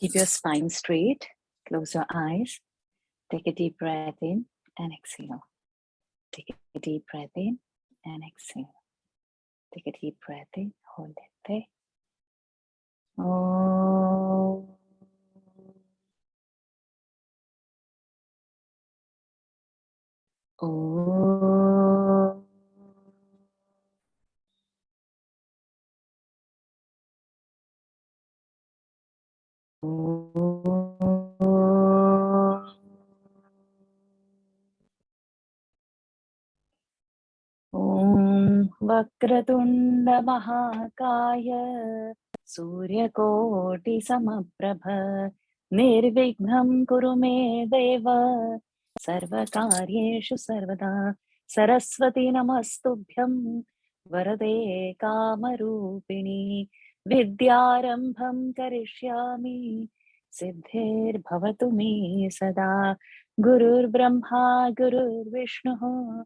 Keep your spine straight. Close your eyes. Take a deep breath in and exhale. Take a deep breath in and exhale. Take a deep breath in. Hold it there. Oh. Oh. Om Vakratunda Mahakaya Suryakoti Samaprabha Nirvighna Kuru Me Deva Sarvakaryeshu Sarvada Saraswati Namastubhyam Varade Kamarupini Vidyarambham Karishyami Siddhir Bhavatu Me Sada Gurur Brahma Gurur Vishnu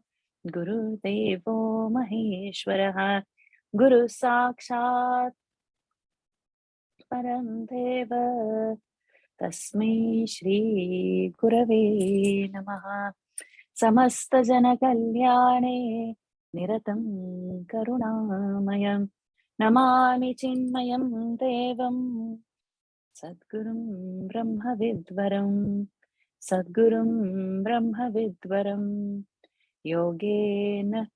Guru Devo Maheshwaraha Guru Sakshat Paramdeva Tasmai Shri Gurave Namaha Samasta Jana Kalyane Niratam Karunamayam Namami Chinmayam Devam Sadgurum Brahma Vidvaram Sadgurum Brahma Vidvaram Yogena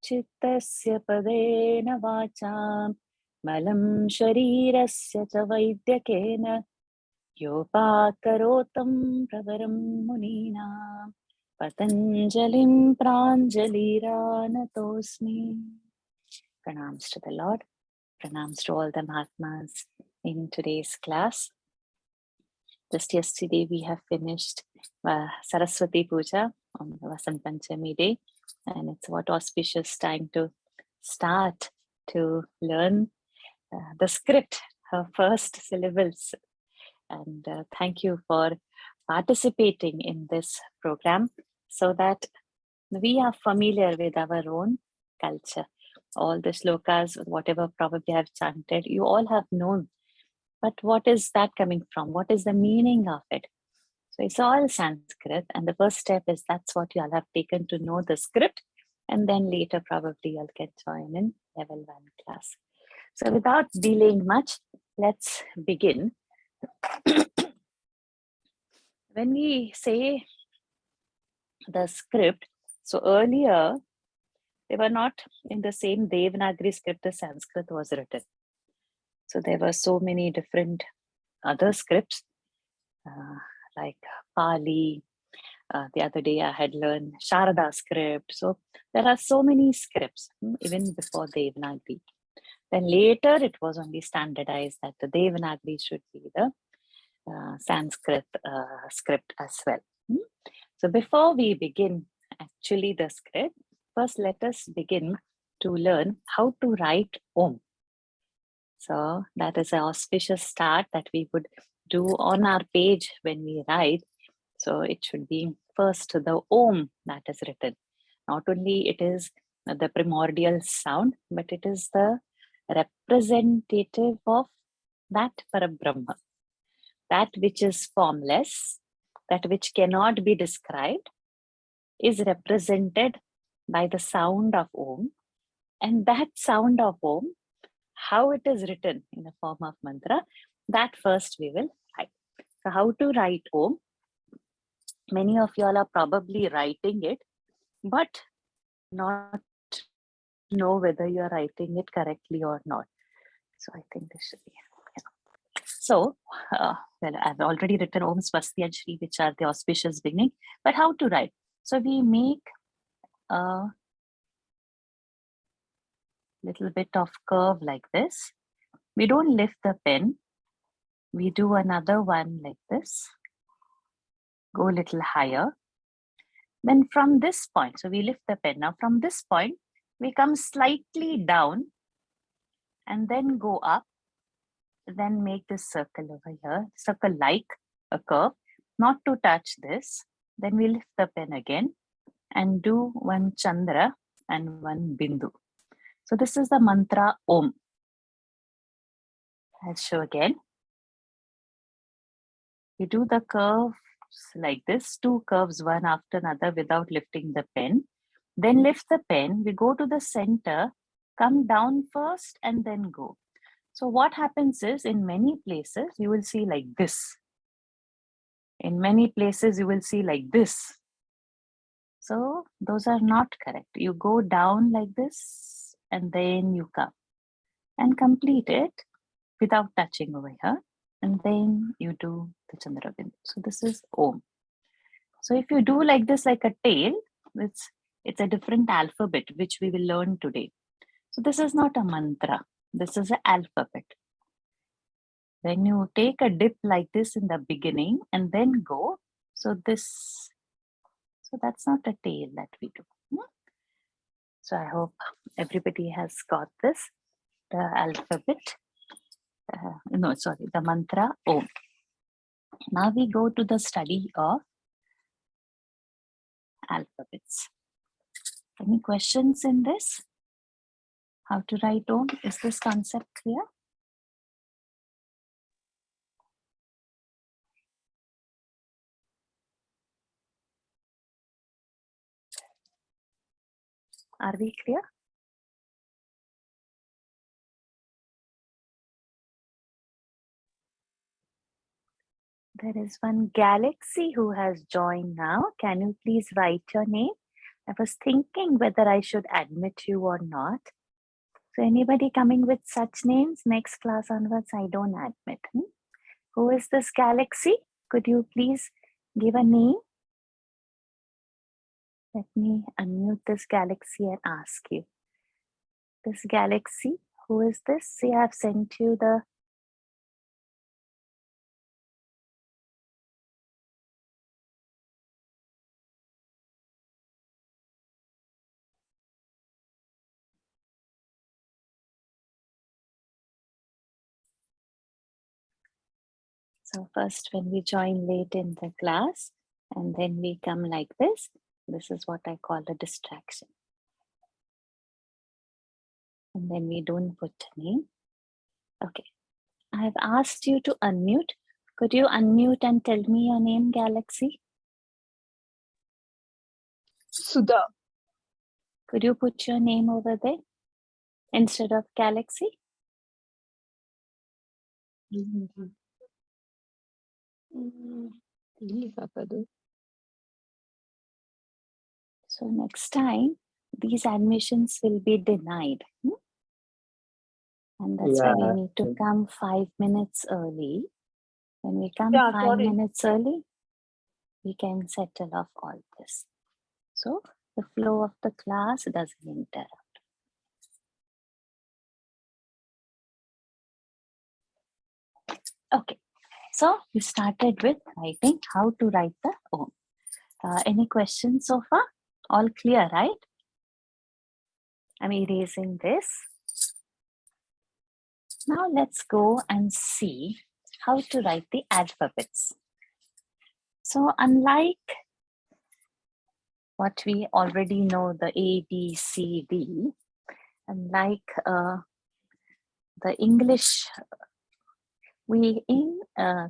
Chittasya Padena Vacham Malam Sharirasya Cha Vaidyakena Yopakarotam Pravaram Munina Patanjalim Pranjalira Natosmi. Pranams to the Lord. Pranams to all the Mahatmas in today's class. Just yesterday we have finished Saraswati Puja on the Vasant Panchami day, and it's what auspicious time to start to learn the script, her first syllables. And thank you for participating in this program so that we are familiar with our own culture. All the shlokas, whatever probably I've chanted, you all have known. But what is that coming from? What is the meaning of it? So it's all Sanskrit, and the first step is that's what you all have taken to know the script, and then later probably you'll get join in level 1 class. So without delaying much, let's begin. When we say the script, so earlier they were not in the same devanagari script as Sanskrit was written. So there were so many different other scripts like Pali. The other day I had learned Sharada script. So there are so many scripts, even before Devanagari. Then later it was only standardized that the Devanagari should be the Sanskrit script as well. So before we begin actually the script, first let us begin to learn how to write Om. So that is an auspicious start that we would do on our page when we write. So it should be first the Om that is written. Not only it is the primordial sound, but it is the representative of that Parabrahma. That which is formless, that which cannot be described, is represented by the sound of Om. And that sound of Om, how it is written in the form of mantra, that first we will write. So how to write Om? Many of you all are probably writing it, but not know whether you are writing it correctly or not. So I think this should be. Yeah. So, well, I've already written Om Swasti and Shri, which are the auspicious beginning, but how to write? So we make a little bit of curve like this. We don't lift the pen. We do another one like this. Go a little higher. Then from this point, so we lift the pen. Now from this point, we come slightly down and then go up. Then make this circle over here, circle like a curve, not to touch this. Then we lift the pen again and do one Chandra and one Bindu. So this is the mantra Om. I'll show again. You do the curves like this, 2 curves one after another without lifting the pen. Then lift the pen, we go to the center, come down first and then go. So what happens is, in many places, you will see like this. In many places, you will see like this. So those are not correct. You go down like this and then you come and complete it without touching over here. And then you do the Chandra Bindu. So this is Om. So if you do like this, like a tail, it's a different alphabet, which we will learn today. So this is not a mantra. This is an alphabet. When you take a dip like this in the beginning and then go, so that's not a tail that we do. So I hope everybody has got this, the alphabet. The mantra Om. Now we go to the study of alphabets. Any questions in this? How to write Om? Is this concept clear? Are we clear? There is one Galaxy who has joined now. Can you please write your name? I was thinking whether I should admit you or not. So anybody coming with such names, next class onwards, I don't admit. Who is this Galaxy? Could you please give a name? Let me unmute this Galaxy and ask you. This Galaxy, who is this? See, I have sent you the... So first when we join late in the class and then we come like this is what I call a distraction. And then we don't put a name. Okay, I have asked you to unmute. Could you unmute and tell me your name, Galaxy? Sudha. Could you put your name over there instead of Galaxy? So next time, these admissions will be denied. And that's why we need to come 5 minutes early. When we come 5 minutes early, we can settle off all this. So the flow of the class doesn't interrupt. Okay, so we started with writing how to write the Om. Any questions so far? All clear, right? I'm erasing this. Now let's go and see how to write the alphabets. So unlike what we already know, the A, B, C, D, unlike the English, in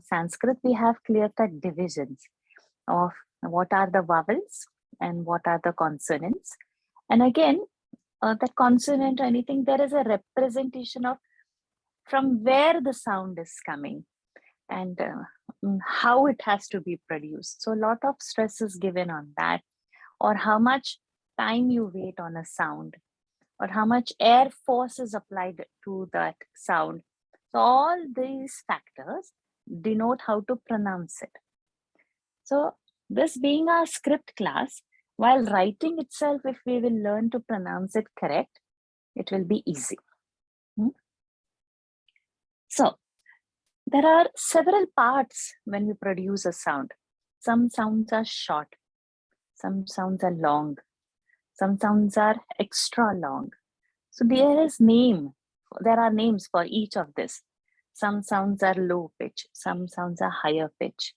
Sanskrit, we have clear-cut divisions of what are the vowels and what are the consonants. And again, the consonant or anything, there is a representation of from where the sound is coming and how it has to be produced. So a lot of stress is given on that, or how much time you wait on a sound, or how much air force is applied to that sound. So all these factors denote how to pronounce it. So this being our script class, while writing itself, if we will learn to pronounce it correct, it will be easy. So there are several parts when we produce a sound. Some sounds are short, some sounds are long, some sounds are extra long. So there are names for each of this. Some sounds are low pitch, some sounds are higher pitch,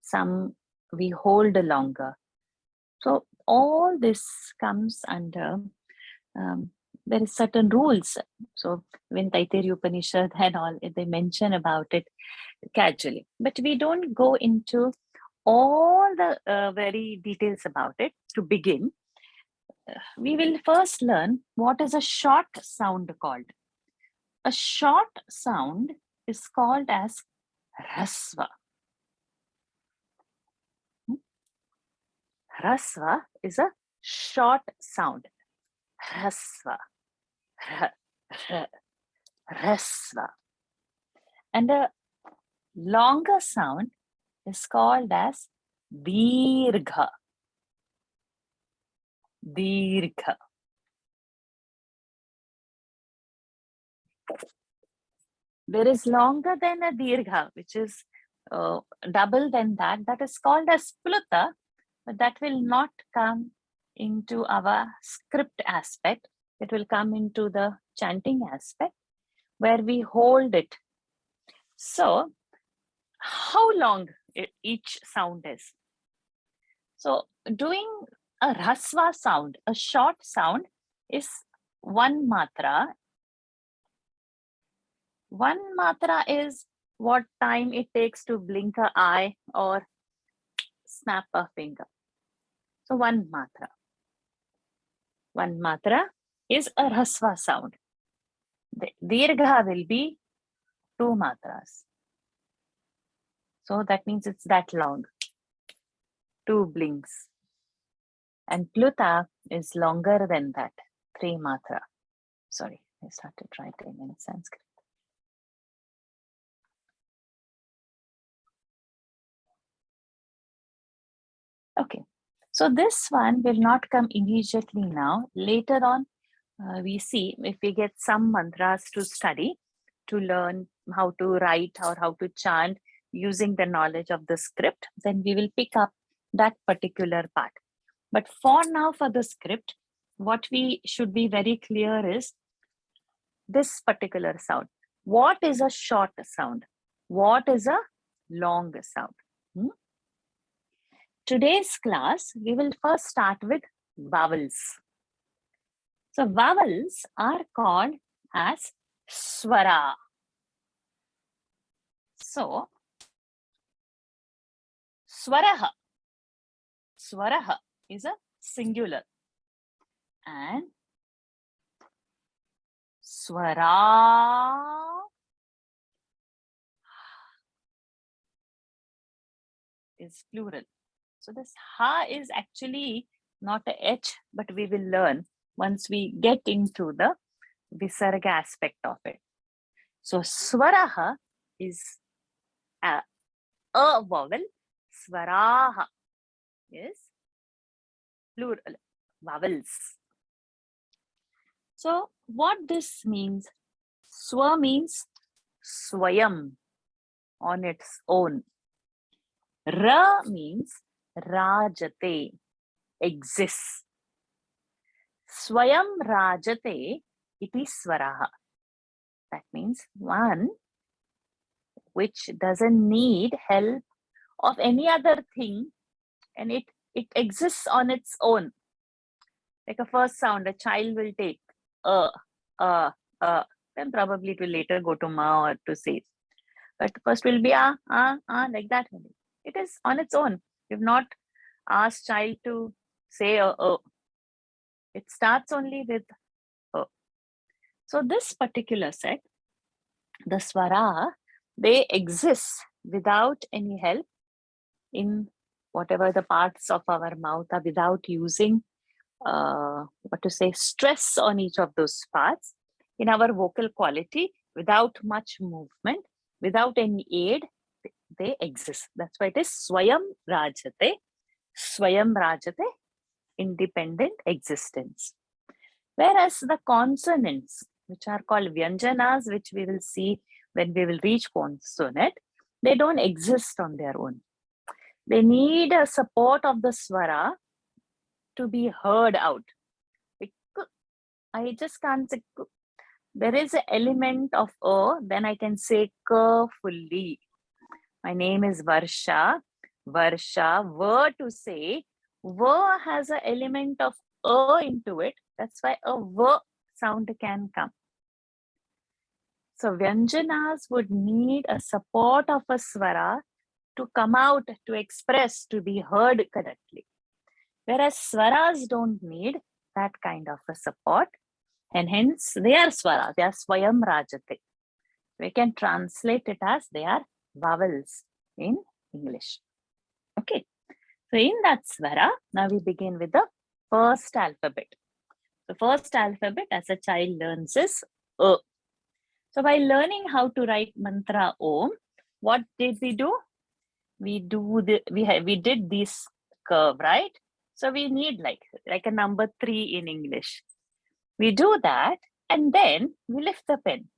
some we hold longer. So all this comes under there is certain rules. So when Taittiriya Upanishad and all, they mention about it casually. But we don't go into all the very details about it to begin. We will first learn what is a short sound called. A short sound is called as rasva. Rasva is a short sound. Rasva. Rasva. And a longer sound is called as dirgha. Dirgha. There is longer than a dirgha, which is double than that. That is called as pluta, but that will not come into our script aspect. It will come into the chanting aspect where we hold it. So, how long each sound is? So, doing a rasva sound, a short sound, is one matra. One matra is what time it takes to blink an eye or snap a finger. So, one matra. One matra is a rasva sound. The dirgha will be 2 matras. So that means it's that long. 2 blinks. And pluta is longer than that. 3 matra. Sorry, I started writing in Sanskrit. Okay, so this one will not come immediately now. Later on, we see if we get some mantras to study, to learn how to write or how to chant using the knowledge of the script, then we will pick up that particular part. But for now, for the script, what we should be very clear is this particular sound. What is a short sound? What is a long sound? Today's class, we will first start with vowels. So vowels are called as Swarah. So Swarah is a singular, and Swarah is plural. So this ha is actually not a H, but we will learn once we get into the visarga aspect of it. So Swaraha is a vowel. Swaraha is plural, vowels. So what this means? Swa means swayam, on its own. Ra means rajate, exists. Swayam rajate iti swaraha. That means one which doesn't need help of any other thing, and it exists on its own. Like a first sound, a child will take then probably it will later go to ma or to say. But first will be like that. It is on its own. You've not asked child to say It starts only with So this particular set, the Swara, they exist without any help in whatever the parts of our mouth are, without using stress on each of those parts. In our vocal quality, without much movement, without any aid, they exist. That's why it is Swayam Rajate, independent existence. Whereas the consonants, which are called Vyanjanas, which we will see when we will reach consonant, they don't exist on their own. They need a support of the Swara to be heard out. I just can't say. There is an element of then I can say ka fully. My name is Varsha. Varsha, were to say, were has an element of into it. That's why a sound can come. So Vyanjanas would need a support of a Swara to come out, to express, to be heard correctly. Whereas Swaras don't need that kind of a support, and hence they are Swara, they are Swayam Rajate. We can translate it as they are vowels in English. Okay, so in that Swara, now we begin with the first alphabet. The first alphabet as a child learns is A. So by learning how to write mantra Om, what did we do? We did this curve, right? So we need like a number 3 in English. We do that and then we lift the pen.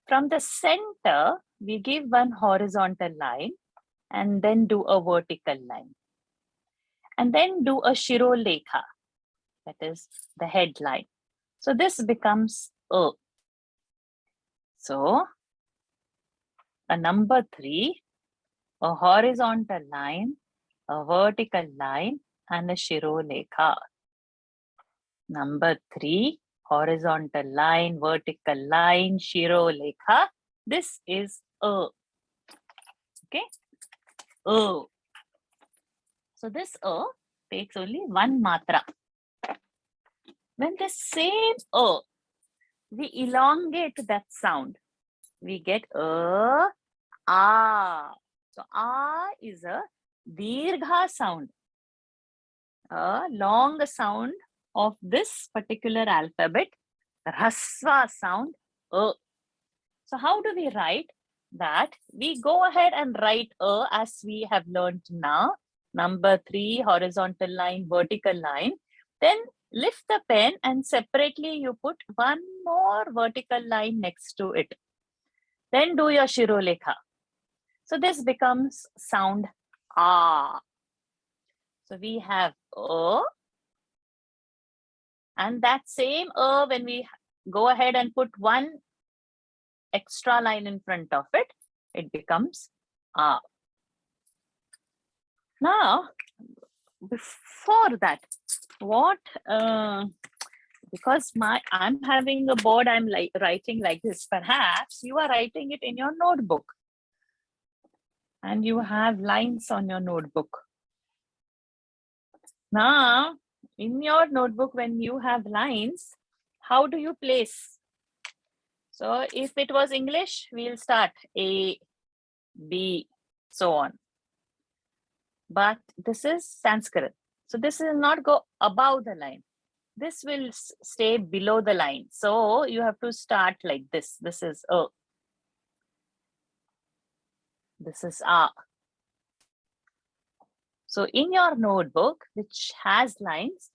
From the center, we give one horizontal line and then do a vertical line. And then do a shirolekha, that is the headline. So this becomes A. So a number 3, a horizontal line, a vertical line, and a shirolekha. Number 3, horizontal line, vertical line, shirolekha. This is A. Okay? A. So this A takes only one matra. When the same A, we elongate that sound. We get A, A. So A is a dirgha sound, a long sound of this particular alphabet, Rasva sound, A. So how do we write that? We go ahead and write A as we have learned now. Number 3, horizontal line, vertical line. Then lift the pen and separately you put one more vertical line next to it. Then do your shirolekha. So this becomes sound A. So we have A, and that same A, when we go ahead and put one extra line in front of it, it becomes A. Now, before that, what, because I'm having a board, I'm like writing like this, perhaps you are writing it in your notebook and you have lines on your notebook. Now, in your notebook, when you have lines, how do you place? So if it was English, we'll start A, B, so on. But this is Sanskrit. So this will not go above the line. This will stay below the line. So you have to start like this. This is A. This is A. So in your notebook, which has lines,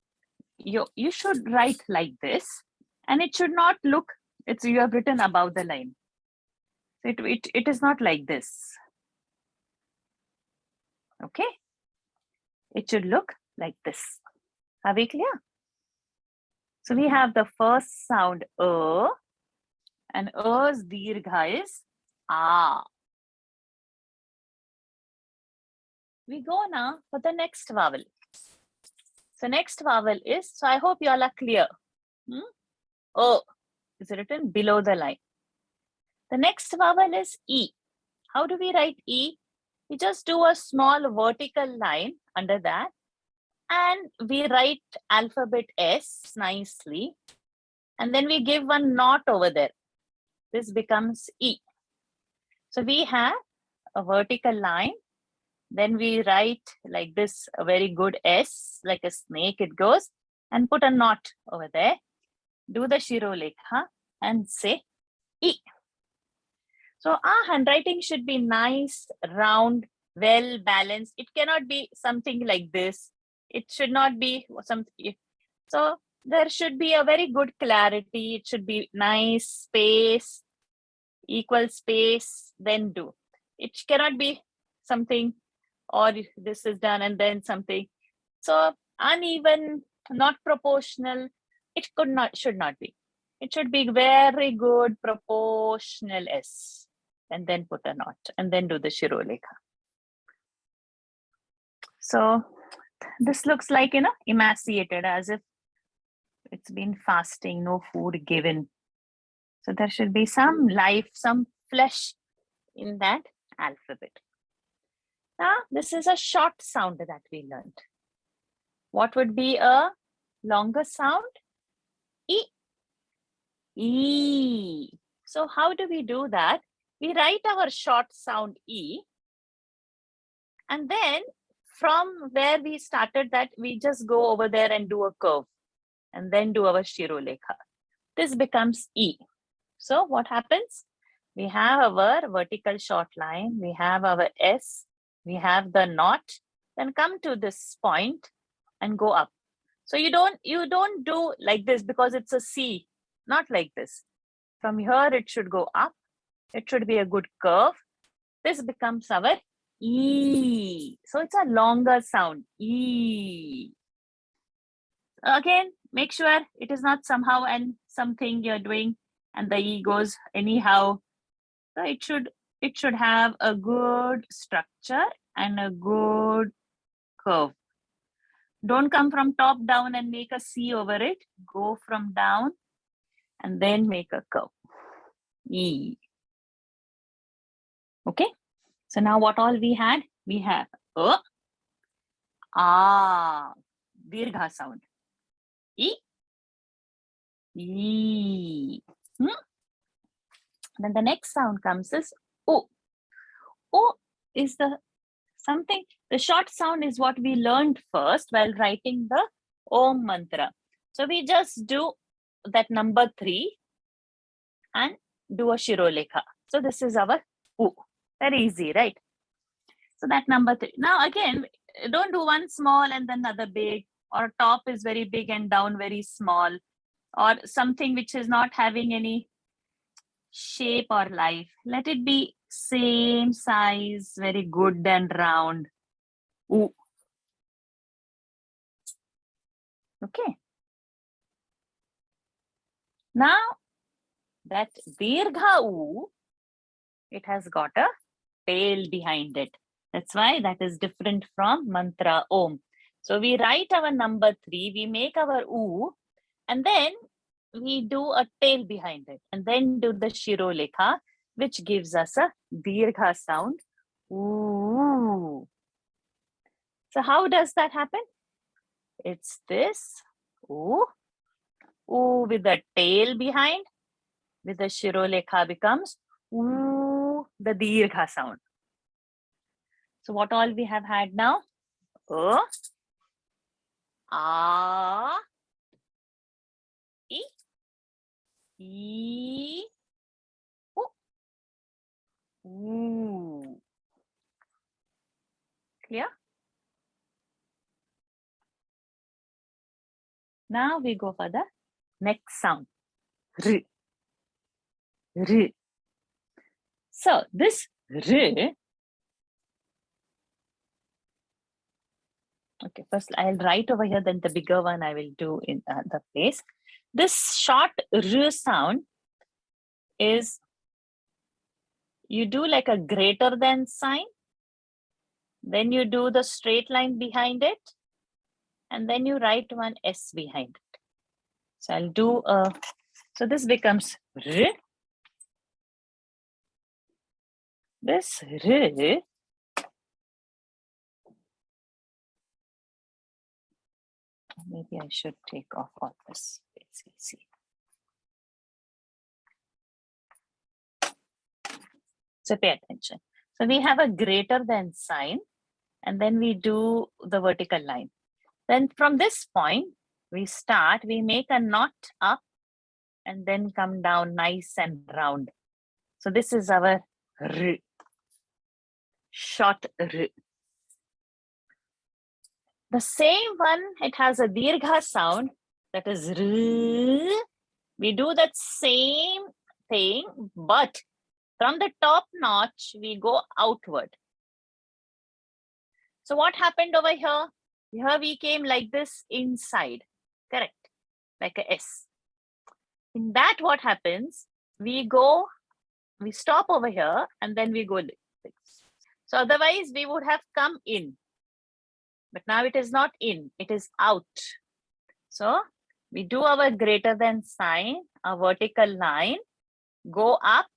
you should write like this, and it should not look, you have written above the line. It is not like this. Okay? It should look like this. Are we clear? So we have the first sound A, and A's dirgha is A. We go now for the next vowel. So next vowel is, so I hope you all are clear. O is written below the line. The next vowel is E. How do we write E? We just do a small vertical line under that, and we write alphabet S nicely, and then we give one knot over there. This becomes E. So we have a vertical line, then we write like this, a very good S, like a snake it goes, and put a knot over there. Do the shirolekha and say E. So our handwriting should be nice, round, well balanced. It cannot be something like this. It should not be something. So there should be a very good clarity. It should be nice, space, equal space, then do. It cannot be something, or this is done and then something. So uneven, not proportional, it should not be. It should be very good, proportional S, and then put a knot, and then do the shirolekha. So this looks like, emaciated, as if It's been fasting, no food given. So there should be some life, some flesh in that alphabet. Now, this is a short sound that we learned. What would be a longer sound? E. E. So how do we do that? We write our short sound E, and then from where we started that, we just go over there and do a curve, and then do our Shirolekha. This becomes E. So what happens? We have our vertical short line, we have our S, we have the knot, then come to this point and go up. So you don't do like this because it's a C, not like this. From here, it should go up. It should be a good curve. This becomes our E. So it's a longer sound, E. Again, make sure it is not somehow and something you're doing and the E goes anyhow. So it should have a good structure and a good curve. Don't come from top down and make a C over it. Go from down and then make a curve. E. Okay. So now what all we had? We have A, dirgha sound. E. E. Then the next sound comes is O. O is the short sound is what we learned first while writing the Om mantra. So we just do that number 3 and do a Shirolekha. So this is our U. Very easy, right? So that number 3. Now again, don't do one small and then another big, or top is very big and down very small, or something which is not having any shape or life. Let it be same size, very good and round. U. Okay. Now that dirgha U, it has got a tail behind it. That's why that is different from mantra Om. So we write our number 3, we make our U, and then we do a tail behind it, and then do the Shirolekha, which gives us a dirgha sound. Ooh. So how does that happen? It's this ooh, ooh with the tail behind, with the Shirolekha becomes ooh, the dirgha sound. So what all we have had now? A, E, E, ooh. Clear? Now we go for the next sound. R. R. So this R, okay, first I'll write over here, then the bigger one I will do in the place. This short R sound is, you do like a greater than sign, then you do the straight line behind it, and then you write one S behind it. So I'll do so this becomes R. This R, maybe I should take off all this. Let's see. So pay attention. So we have a greater than sign, and then we do the vertical line. Then from this point, we make a knot up and then come down nice and round. So this is our R, short R. The same one, it has a dirgha sound, that is R. We do that same thing, but from the top notch, we go outward. So what happened over here? Here we came like this inside, correct? Like a S. In that, what happens? We stop over here and then we go like this. So otherwise we would have come in. But now it is not in, it is out. So We do our greater than sign, a vertical line, go up,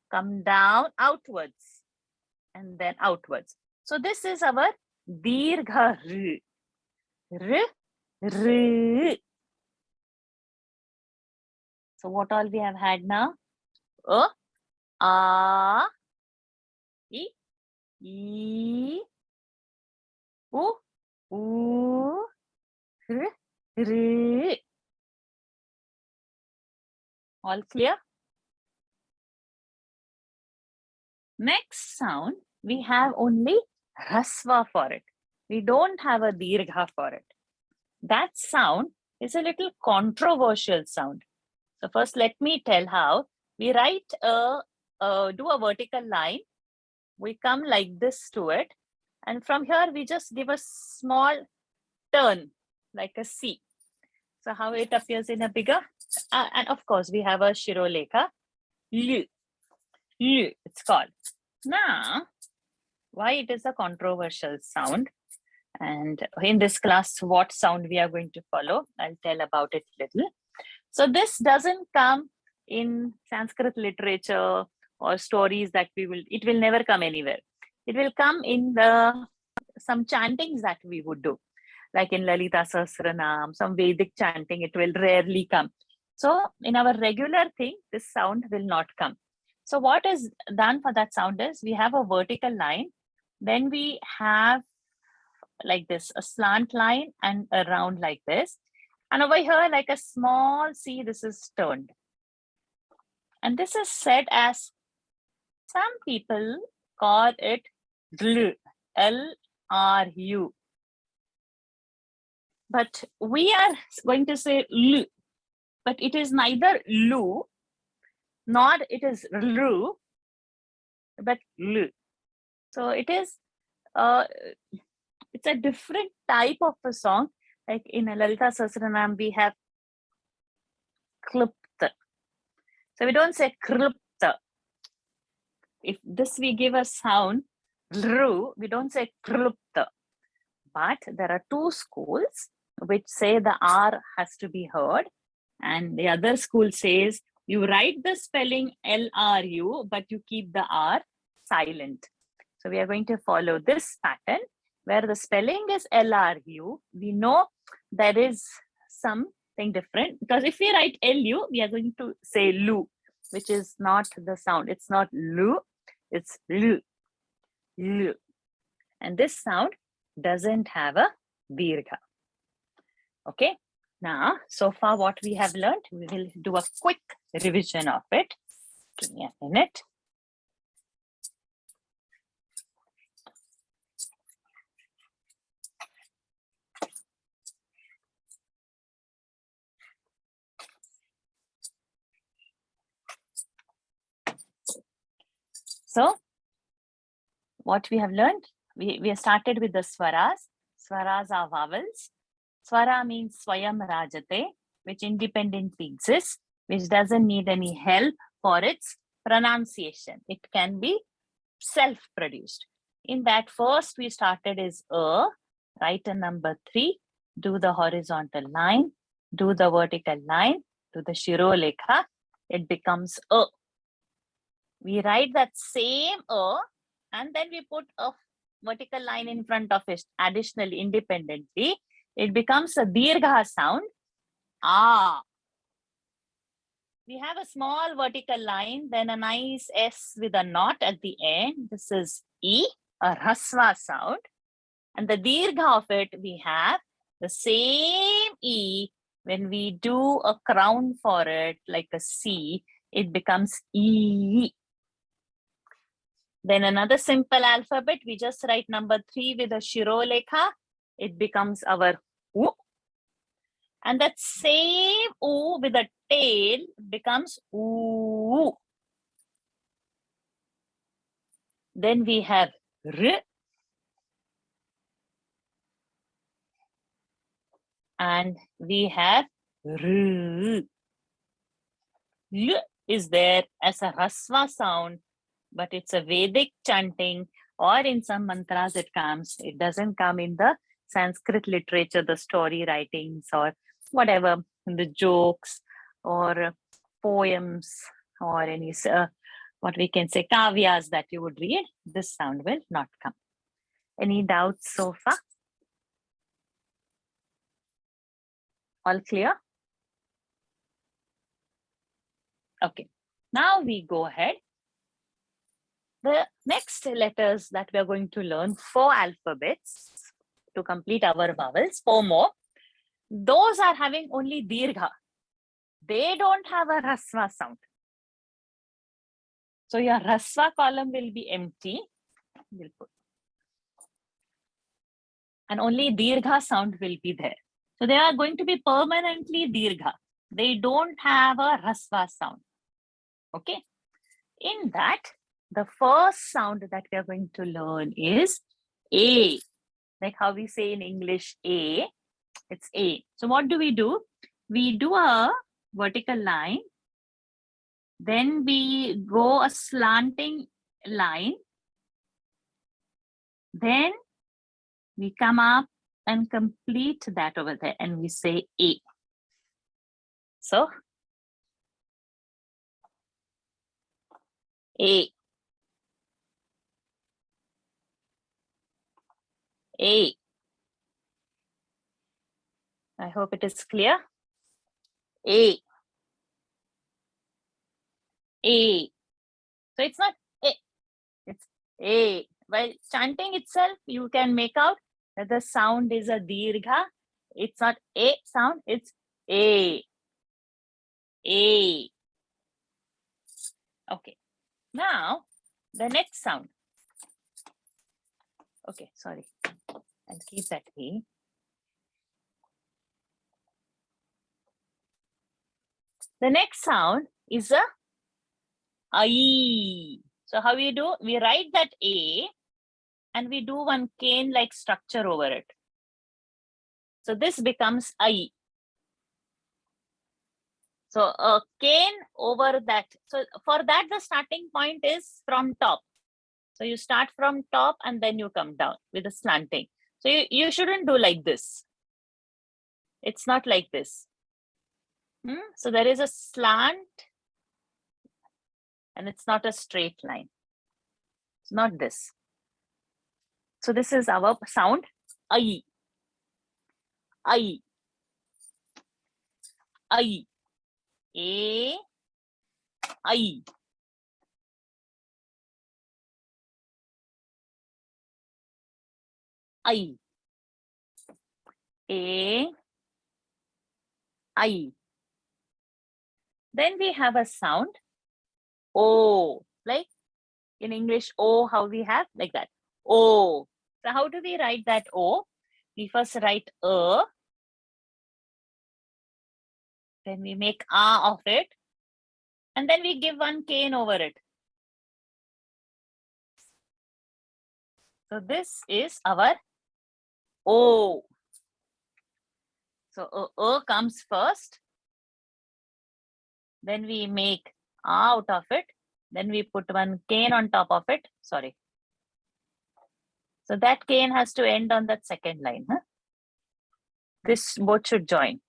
come down, outwards, and then outwards. So this is our dirgha r. R. So what all we have had now? A, I, u, u, r. All clear? Next sound, we have only rasva for it. We don't have a dirgha for it. That sound is a little controversial sound. So first, let me tell how. We write do a vertical line. We come like this to it. And from here, we just give a small turn, like a C. So how it appears in a bigger, and of course, we have a shirolekha, L, it's called. Now, why it is a controversial sound? And in this class, what sound we are going to follow, I'll tell about it little. So this doesn't come in Sanskrit literature or stories that it will never come anywhere. It will come in some chantings that we would do. Like in Lalita Sahasranam, some Vedic chanting, it will rarely come. So in our regular thing, this sound will not come. So what is done for that sound is, we have a vertical line, then we have like this, a slant line and a round like this. And over here, like a small C, this is turned. And this is said as, some people call it L, L-R-U. But we are going to say L, but it is neither Lu, nor it is Lu, but L. So it is, it's a different type of a song. Like in Lalita Sahasranam, we have klipta. So we don't say kripta. If this we give a sound, Ru, we don't say kripta. But there are two schools which say the R has to be heard. And the other school says, you write the spelling L-R-U, but you keep the R silent. So we are going to follow this pattern where the spelling is L-R-U. We know there is something different, because if we write L-U, we are going to say Lu, which is not the sound. It's not Lu, it's Lu. Lu. And this sound doesn't have a dirgha. Okay. Now, so far what we have learned, we will do a quick revision of it. Give me a minute. So, what we have learned, we started with the Swaras. Swaras are vowels. Swara means Swayam Rajate, which independently exists, which doesn't need any help for its pronunciation. It can be self-produced. In that, first we started is A, write a number 3, do the horizontal line, do the vertical line, do the shirolekha, it becomes A. We write that same A, and then we put a vertical line in front of it additionally, independently. It becomes a dirgha sound, Ah. We have a small vertical line, then a nice S with a knot at the end. This is E, a rasva sound. And the dirgha of it, we have the same E. When we do a crown for it, like a C, it becomes E. Then another simple alphabet, we just write number 3 with a shirolekha. It becomes our U. And that same U with a tail becomes U. Then we have R. And we have R. L is there as a rasva sound, but it's a Vedic chanting, or in some mantras it comes. It doesn't come in the Sanskrit literature, the story writings or whatever in the jokes or poems or any, what we can say, kavyas that you would read, this sound will not come. Any doubts so far? All clear? Okay, now we go ahead. The next letters that we are going to learn, 4 alphabets to complete our vowels, 4 more. Those are having only dirgha. They don't have a rasva sound. So your rasva column will be empty. We'll put. And only dirgha sound will be there. So they are going to be permanently dirgha. They don't have a rasva sound. Okay. In that, the first sound that we are going to learn is A. Like how we say in English A, it's A. So what do? We do a vertical line. Then we go a slanting line. Then we come up and complete that over there and we say A. So A. A. I hope it is clear. A. A. So it's not A, it's A. While chanting itself, you can make out that the sound is a dirgha. It's not A sound, it's A. A. Okay. Now, the next sound. Okay, sorry. I'll keep that A. The next sound is a I. So how we do? We write that A and we do one cane-like structure over it. So this becomes I. So a cane over that. So for that, the starting point is from top. So you start from top and then you come down with a slanting. So you shouldn't do like this. It's not like this. So there is a slant and it's not a straight line. It's not this. So this is our sound I. I. I. A. I. I. A. I. Then we have a sound O, like in English O, how we have like that. O. So how do we write that O? We first write A. Then we make A of it. And then we give one cane over it. So this is our O. So A comes first. Then we make A out of it. Then we put one cane on top of it. Sorry. So that cane has to end on that second line. Huh? This both should join.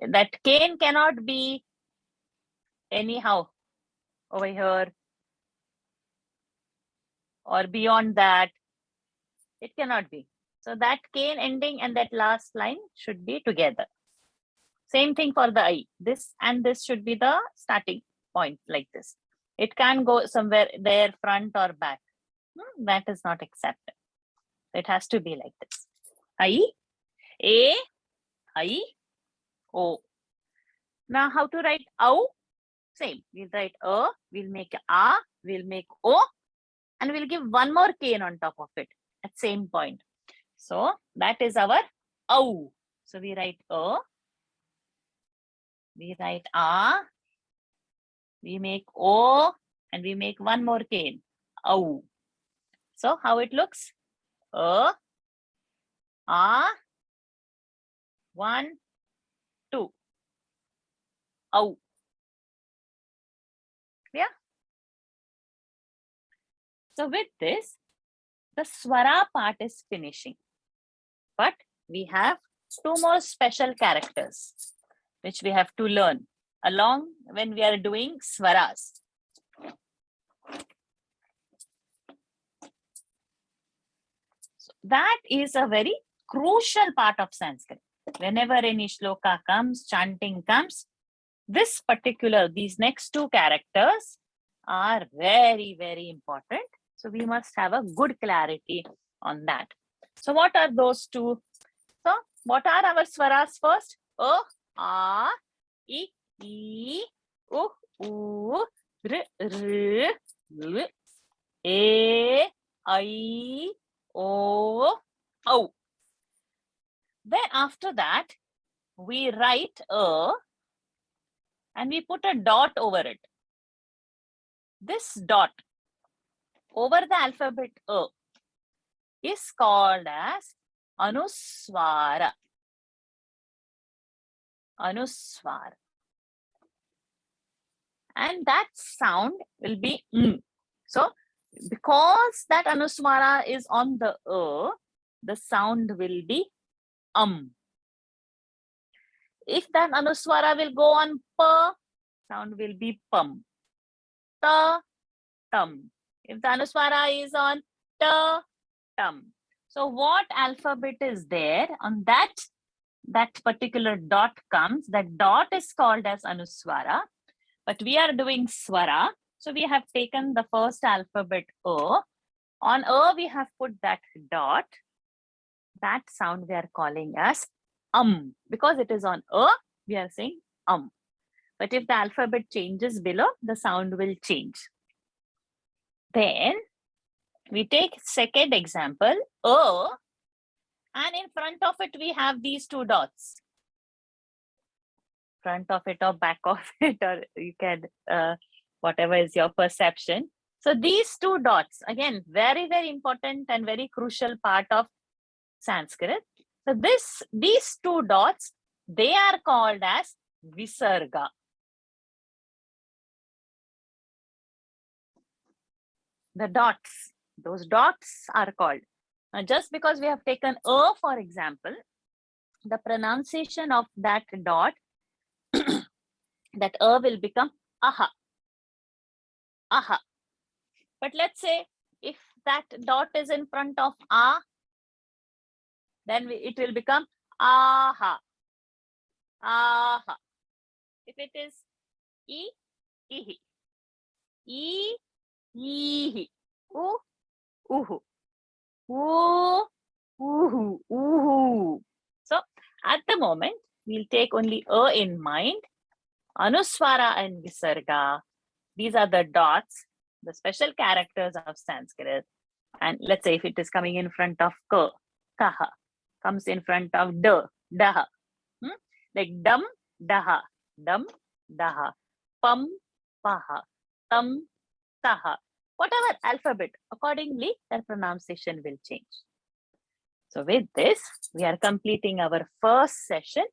That cane cannot be anyhow over here or beyond that. It cannot be. So that cane ending and that last line should be together. Same thing for the I. This and this should be the starting point like this. It can't go somewhere there, front or back. That is not accepted. It has to be like this. I, A, I, O. Now how to write O? Same. We'll write A, we'll make A, we'll make O, and we'll give one more cane on top of it at same point. So that is our O. So we write A, we write A, we make O, and we make one more cane. O. So how it looks? A, 1, 2. O. Yeah. So with this, the swara part is finishing. But we have 2 more special characters. which we have to learn along when we are doing Swaras. So that is a very crucial part of Sanskrit. Whenever any shloka comes, chanting comes, these next two characters are very, very important. So we must have a good clarity on that. So what are those two? So what are our Swaras first? A, I, U, U, R, L, E, I, O, O. Then after that, we write a and we put a dot over it. This dot over the alphabet A is called as Anuswara. Anuswara. And that sound will be M. So, because that Anuswara is on the the sound will be If that Anuswara will go on Pa, sound will be Pum. Ta, Tum. If the Anuswara is on Ta, Tum. So what alphabet is there on that particular dot comes, that dot is called as Anuswara, but we are doing Swara. So we have taken the first alphabet O. On O, we have put that dot. That sound we are calling as because it is on A, we are saying But if the alphabet changes below, the sound will change. Then we take second example, A, and in front of it, we have these two dots. Front of it or back of it, or you can, whatever is your perception. So these two dots, again, very, very important and very crucial part of Sanskrit. So these two dots, they are called as Visarga. The dots, those dots are called. Now, just because we have taken A, for example, the pronunciation of that dot, that A will become aha. Aha. But let's say if that dot is in front of A, then it will become aha. Aha. If it is E, ihi. E, ihi. U, uhu. U, uhu. Uhu. So at the moment, we'll take only A in mind. Anuswara and Visarga. These are the dots, the special characters of Sanskrit. And let's say if it is coming in front of Ka, Kaha, comes in front of Da, Daha. Like Dam, Daha, Dam, Daha, Pam, Paha, Tam, Taha. Whatever alphabet, accordingly, their pronunciation will change. So with this, we are completing our first session,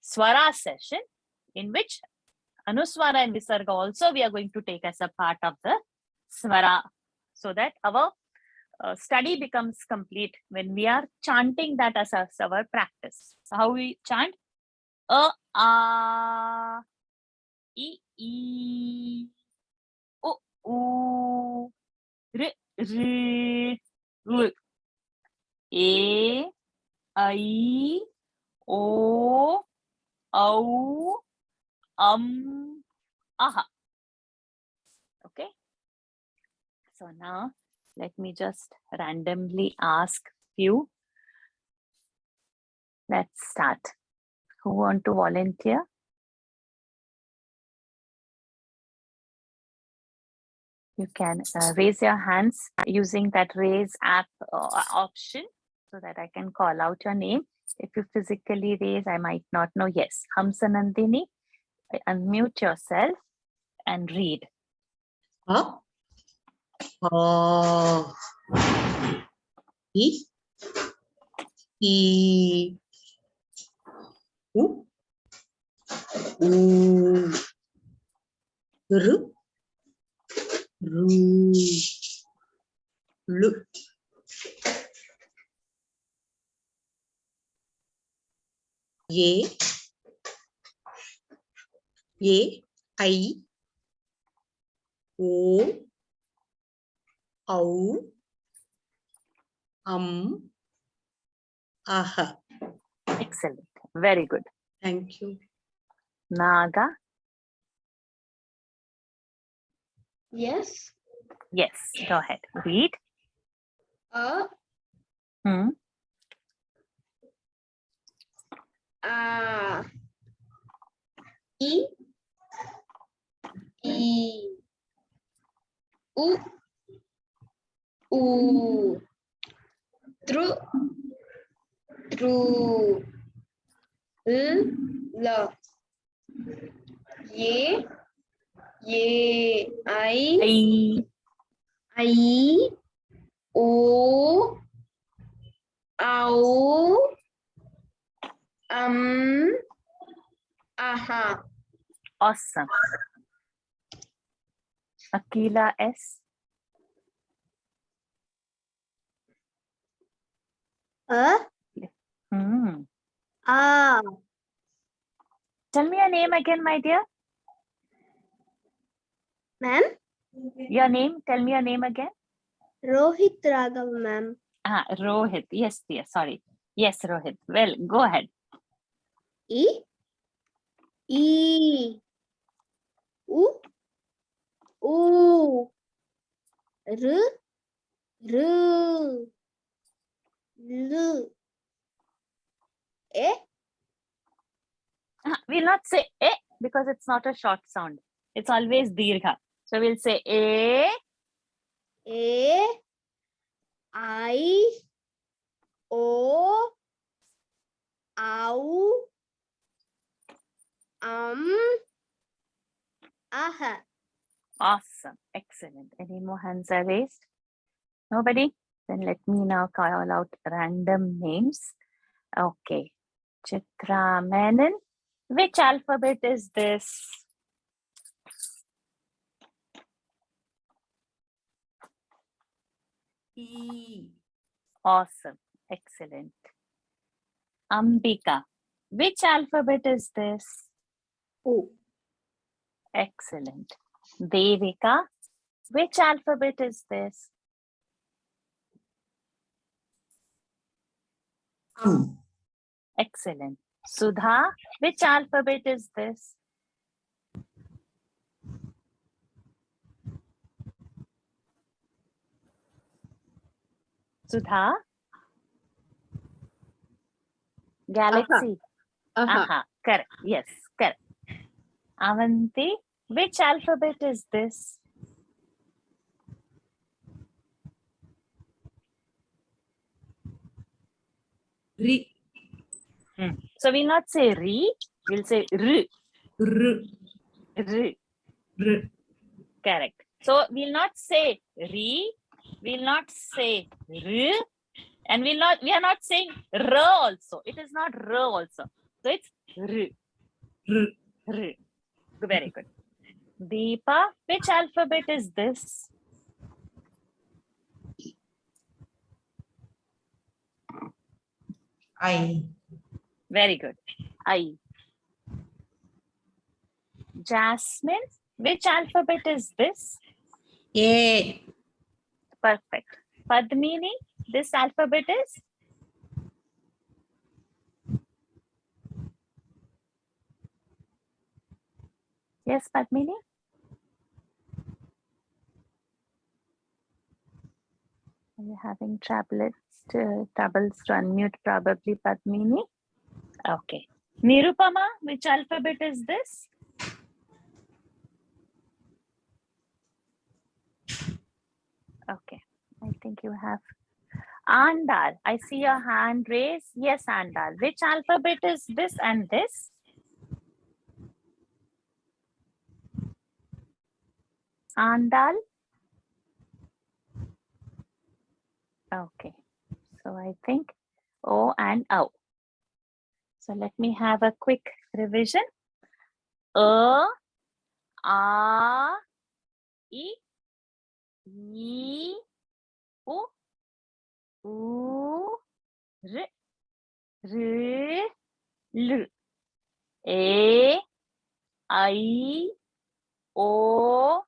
Swara session, in which Anuswara and Visarga also we are going to take as a part of the Swara, so that our study becomes complete when we are chanting that as our practice. So how we chant? A, A, I, U, R, L, E, I, O, aha. Okay. So now let me just randomly ask few. Let's start. Who want to volunteer? You can raise your hands using that raise app option so that I can call out your name. If you physically raise, I might not know. Yes, Hamsanandini, unmute yourself and read. I, U, R, L, E, A, I, O, Au, Aha. Excellent. Very good. Thank you. Naga. Yes. Yes, go ahead. Read. A. Hmm. A. I. I. U. U. True. True. L. L. Ye. Ye. I. I. O. Au. Aha. Awesome. Akila S. Hmm. A. Tell me your name again, my dear. Ma'am. Your name. Tell me your name again. Rohit Raghav, ma'am. Rohit. Yes, dear. Sorry. Yes, Rohit. Well, go ahead. E. E. U. U. R. R. L. E. We'll not say eh because it's not a short sound. It's always dirgha. So we'll say eh. A. I. O. Au. Aha. Awesome. Excellent. Any more hands are raised? Nobody? Then let me now call out random names. Okay. Chitra Menon. Which alphabet is this? E, Awesome. Excellent. Ambika. Which alphabet is this? U. Excellent. Devika. Which alphabet is this? Excellent. Sudha. Which alphabet is this? Sudha. Galaxy. Aha. Correct. Yes, correct. Avanti. Which alphabet is this? Ri, So we'll not say re, we'll say r. R, R. R. Correct. So we'll not say re, we'll not say r, and we are not saying r also. It is not r also. So it's r. R, R. Very good. Deepa, which alphabet is this? I, Very good. I. Jasmine, which alphabet is this? A, Perfect. Padmini, this alphabet is? Yes, Padmini? Are you having troubles to unmute probably, Padmini? Okay. Nirupama, which alphabet is this? Okay. I think you have. Andal, I see your hand raised. Yes, Andal. Which alphabet is this and this? Andal? Okay. So I think O and O. So let me have a quick revision. A, A, I, U, U, R, R, L, A, I, O,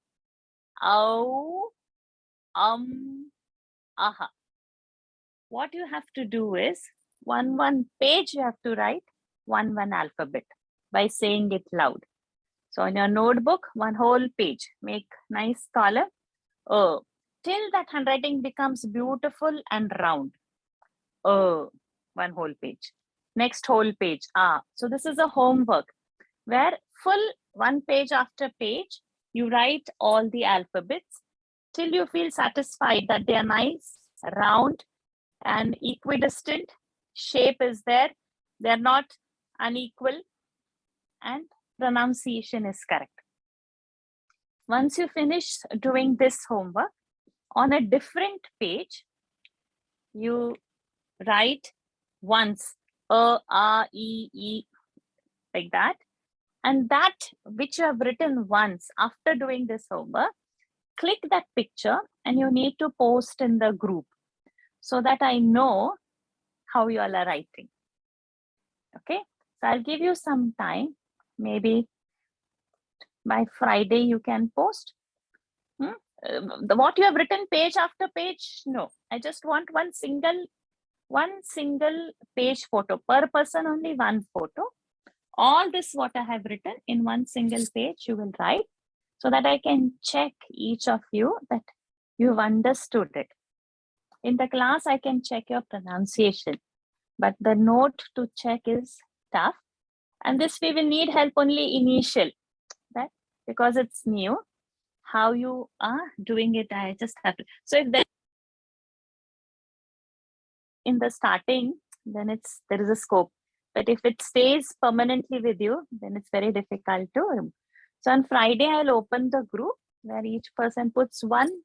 Au, Aha. What you have to do is one page you have to write one alphabet by saying it loud. So in your notebook, one whole page, make nice column. Till that handwriting becomes beautiful and round. One whole page. Next whole page. So this is a homework where full one page after page, you write all the alphabets till you feel satisfied that they are nice, round, and equidistant. Shape is there. They're not unequal, and pronunciation is correct. Once you finish doing this homework, on a different page, you write once, E, like that. And that which you have written once after doing this homework, click that picture and you need to post in the group so that I know how you all are writing. Okay, so I'll give you some time. Maybe by Friday you can post. What you have written page after page, no. I just want one single page photo. Per person, only one photo. All this what I have written in one single page, you will write so that I can check each of you that you've understood it. In the class, I can check your pronunciation, but the note to check is tough. And this we will need help only initial, right? Because it's new. How you are doing it, I just have to. So if there in the starting, then there is a scope. But if it stays permanently with you, then it's very difficult to remove. So on Friday, I'll open the group where each person puts one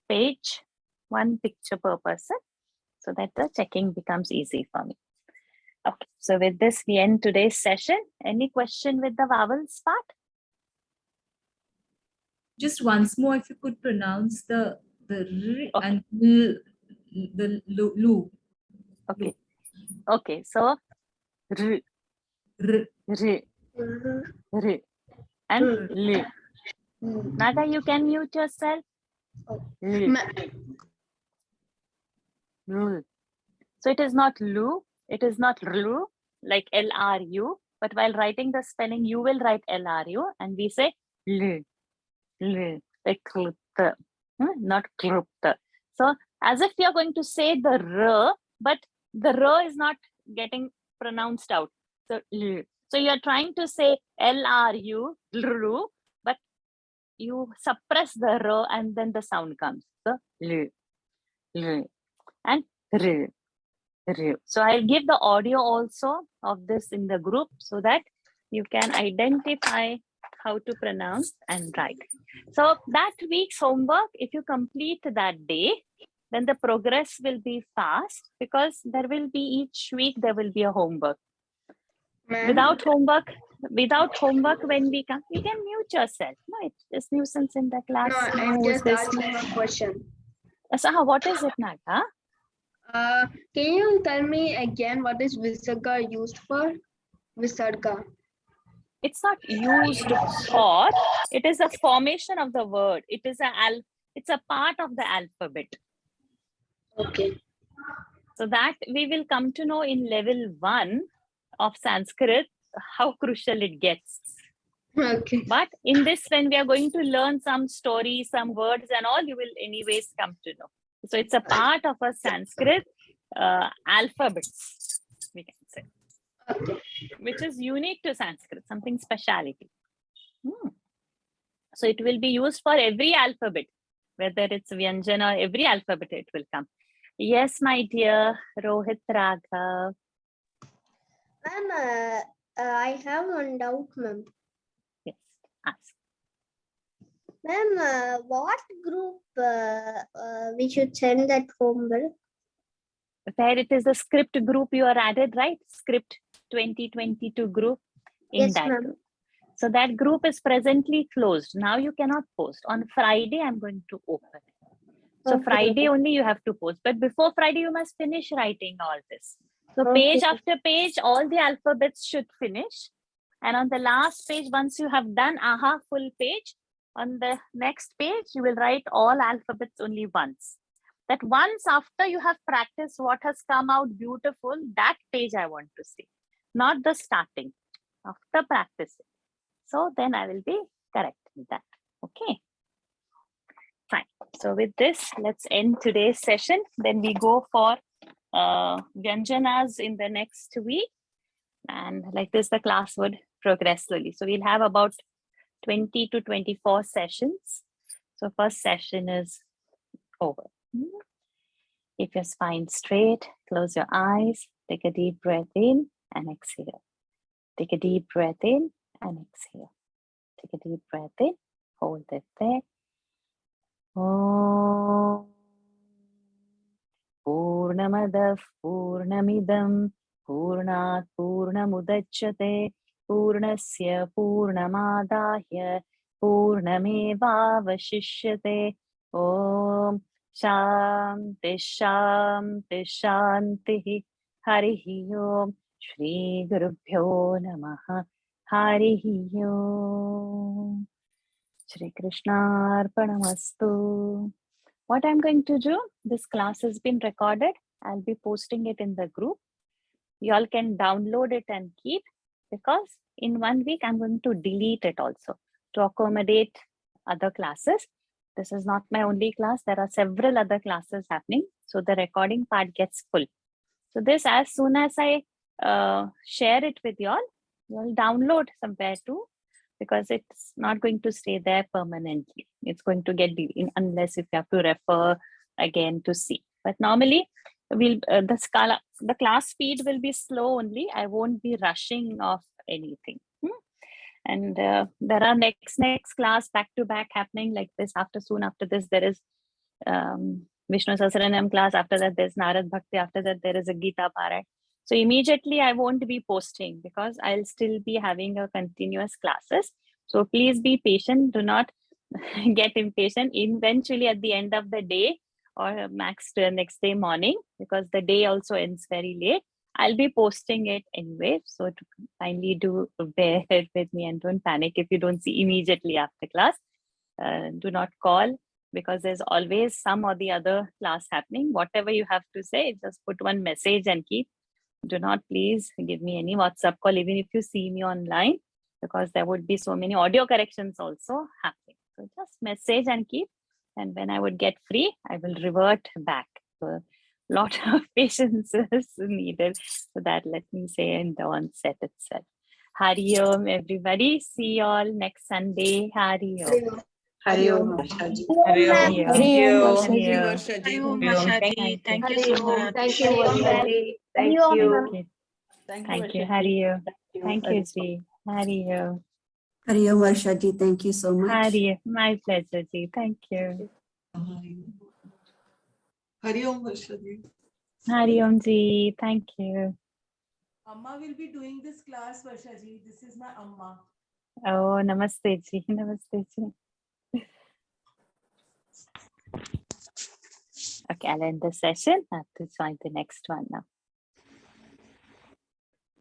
page, one picture per person, so that the checking becomes easy for me. Okay, so with this, we end today's session. Any question with the vowels part? Just once more, if you could pronounce the r Okay. and the lu. Okay. Okay, so r, R. r, r, and l. Naga, you can mute yourself. L. L. So it is not lu, it is not lu, like LRU, but while writing the spelling, you will write LRU and we say l, like klutta, not klutta. So as if you're going to say the r, but the r is not getting pronounced out. So l. So you're trying to say LRU, lru, but you suppress the r and then the sound comes. So l, and r. So I'll give the audio also of this in the group so that you can identify how to pronounce and write. So that week's homework, if you complete that day, then the progress will be fast because there will be each week, there will be a homework. Without homework, when we come, you can mute yourself. No, it's just nuisance in the class. No, I'm just asking a question. So what is it, Naga? Can you tell me again what is Visarga used for? Visarga. It's not used for, it is a formation of the word. It's a part of the alphabet. Okay. So that we will come to know in level 1 of Sanskrit, how crucial it gets. Okay. But in this, when we are going to learn some stories, some words and all, you will anyways come to know. So it's a part of a Sanskrit alphabets, we can say, which is unique to Sanskrit, something speciality. So it will be used for every alphabet, whether it's Vyanjana, every alphabet it will come. Yes, my dear Rohit Raghav. Ma'am, I have one doubt, ma'am. Yes, ask. Ma'am, what group we should send that homework? Where it is the script group you are added, right? Script 2022 group. In Yes, that ma'am. group. So that group is presently closed. Now you cannot post. On Friday, I'm going to open it. So Okay. Friday only you have to post. But before Friday, you must finish writing all this. So Okay. page after page, all the alphabets should finish. And on the last page, once you have done aha full page, on the next page, you will write all alphabets only once. That once after you have practiced what has come out beautiful, that page I want to see, not the starting, after practicing. So then I will be correct with that. Okay. Fine. So with this, let's end today's session. Then we go for Vyanjanas in the next week. And like this, the class would progress slowly. So we'll have about 20 to 24 sessions. So first session is over. Keep your spine straight, close your eyes, take a deep breath in and exhale. Take a deep breath in and exhale. Take a deep breath in, hold it there. Om Purnamadav Purnamidam Purnat Purnamudachyate Purnasya Purnamadahya Purnamevavashishyate. Om Shanti Shanti Shanti. Harihi Om. Shri Gurubhyo Namaha. Harihi Om. Shri Krishna Arpanamastu. What I'm going to do, this class has been recorded. I'll be posting it in the group. You all can download it and keep, because in 1 week, I'm going to delete it also to accommodate other classes. This is not my only class. There are several other classes happening. So the recording part gets full. So this, as soon as I share it with you all download somewhere too, because it's not going to stay there permanently. It's going to get deleted unless if you have to refer again to see. But normally, we'll the class speed will be slow only. I won't be rushing off anything. And there are next class back to back happening like this. Soon after this, there is Vishnu Sahasranam class. After that, there's Narad Bhakti. After that, there is a Gita Parayana. So immediately I won't be posting, because I'll still be having a continuous classes. So please be patient. Do not get impatient. Eventually at the end of the day, or max to the next day morning, because the day also ends very late, I'll be posting it anyway. So to kindly do bear with me and don't panic if you don't see immediately after class. Do not call, because there's always some or the other class happening. Whatever you have to say, just put one message and keep. Do not please give me any WhatsApp call, even if you see me online, because there would be so many audio corrections also happening. So just message and keep. And when I would get free, I will revert back. So a lot of patience is needed. So that, let me say in the onset itself. Hari Om, everybody. See you all next Sunday. Hari Om. Hari Om, Varshaji. Hari Om. Hari Om. Thank you. Hari Om. Varshaji. Thank you. Thank you so much. Thank you, Varshaji. Thank you. Thank you. Hari Om. Thank you, Ji. Hari Om. Hari Om Varshaji, thank you so much. Hari, my pleasure, Ji. Thank you. Hari Om, Varshaji. Hari Om, Ji. Thank you. Amma will be doing this class, Varshaji. This is my Amma. Oh, namaste, Ji. Namaste, Ji. Okay, I'll end the session. I have to join the next one now.